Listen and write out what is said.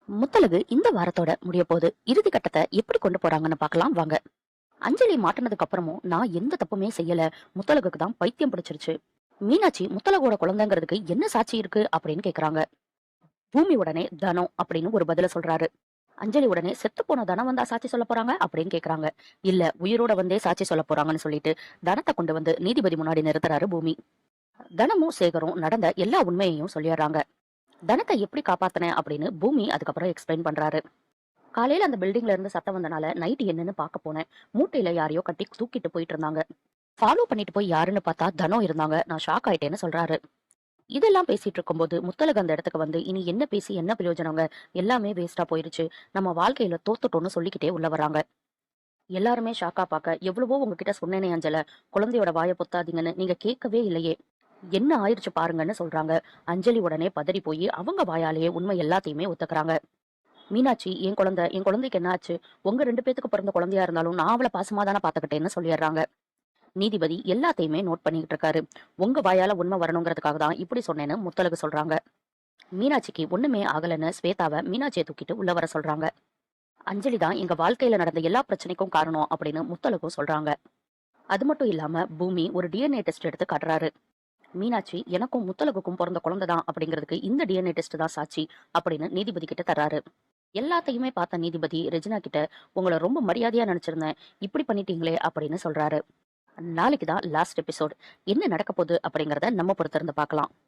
முத்தழகு இந்த வாரத்தோட முடிய போது இறுதி கட்டத்தை எப்படி கொண்டு போறாங்கன்னு பார்க்கலாம் வாங்க. அஞ்சலி மாட்டினதுக்கு அப்புறமும் நான் எந்த தப்புமே செய்யல, முத்தழகுக்கு தான் பைத்தியம் பிடிச்சிருச்சு. மீனாட்சி முத்தழகோட குழந்தைங்கிறதுக்கு என்ன சாட்சி இருக்கு அப்படின்னு கேக்குறாங்க. பூமி உடனே தனம் அப்படின்னு ஒரு பதில சொல்றாரு. அஞ்சலி உடனே செத்து போன தனம் வந்தா சாட்சி சொல்ல போறாங்க அப்படின்னு கேக்குறாங்க. இல்ல, உயிரோட வந்தே சாட்சி சொல்ல போறாங்கன்னு சொல்லிட்டு தனத்தை கொண்டு வந்து நீதிபதி முன்னாடி நிறுத்துறாரு பூமி. தனமும் சேகரும் நடந்த எல்லா உண்மையையும் சொல்லிடுறாங்க. தனத்தை எப்படி காப்பாத்தின அப்படின்னு பூமி அதுக்கப்புறம் எக்ஸ்பிளைன் பண்றாரு. காலையில அந்த பில்டிங்ல இருந்து சத்தம் வந்தனால நைட் என்னன்னு பார்க்க போனேன். மூட்டையில யாரையோ கட்டி தூக்கிட்டு போயிட்டு இருந்தாங்க. ஃபாலோ பண்ணிட்டு போய் யாருன்னு பார்த்தா தனம் இருந்தாங்க. நான் ஷாக் ஆயிட்டேன்னு சொல்றாரு. இதெல்லாம் பேசிட்டு இருக்கும்போது முத்தழகு அந்த இடத்துக்கு வந்து, இனி என்ன பேசி என்ன பிரயோஜனங்க, எல்லாமே வேஸ்டா போயிருச்சு, நம்ம வாழ்க்கையில தோத்துட்டோம்னு சொல்லிக்கிட்டே உள்ள வராங்க. எல்லாருமே ஷாக்கா பார்க்க, எவ்வளவோ உங்ககிட்ட சொன்னேனே அஞ்சல, குழந்தையோட வாயை பொத்தாதீங்கன்னு, நீங்க கேட்கவே இல்லையே, என்ன ஆயிடுச்சு பாருங்கன்னு சொல்றாங்க. அஞ்சலி உடனே பதறி போய் அவங்க வாயாலேயே உண்மை எல்லாத்தையுமே ஒத்துக்கிறாங்க. மீனாட்சி, என் குழந்தைக்கு என்ன ஆச்சு, உங்க 2 பேத்துக்கு பிறந்த குழந்தையா இருந்தாலும் நான் அவளை பாசமா தானே பாத்துக்கிட்டேன்னு சொல்லிடுறாங்க. நீதிபதி எல்லாத்தையுமே நோட் பண்ணிக்கிட்டு இருக்காரு. உங்க வாயால உண்மை வரணுங்கிறதுக்காக தான் இப்படி சொன்னேன்னு முத்தழகு சொல்றாங்க. மீனாட்சிக்கு ஒண்ணுமே ஆகலன்னு ஸ்வேதாவை மீனாட்சியை தூக்கிட்டு உள்ள வர சொல்றாங்க. அஞ்சலி தான் எங்க வாழ்க்கையில நடந்த எல்லா பிரச்சனைக்கும் காரணம் அப்படின்னு முத்தழகும் சொல்றாங்க. அது மட்டும் இல்லாம பூமி ஒரு டிஎன்ஏ டெஸ்ட் எடுத்து காட்டுறாரு. மீனாட்சி எனக்கும் முத்தழகுக்கும் பிறந்த குழந்தை தான் அப்படிங்கிறதுக்கு இந்த டிஎன்ஏ டெஸ்ட் தான் சாட்சி அப்படின்னு நீதிபதி கிட்ட தர்றாரு. எல்லாத்தையுமே பார்த்த நீதிபதி ரெஜினா கிட்ட, உங்களை ரொம்ப மரியாதையா நினைச்சிருந்தேன், இப்படி பண்ணிட்டீங்களே அப்படின்னு சொல்றாரு. நாளைக்கு தான் லாஸ்ட் எபிசோட். என்ன நடக்க போகுது அப்படிங்கறத நம்ம பொறுத்திருந்து பார்க்கலாம்.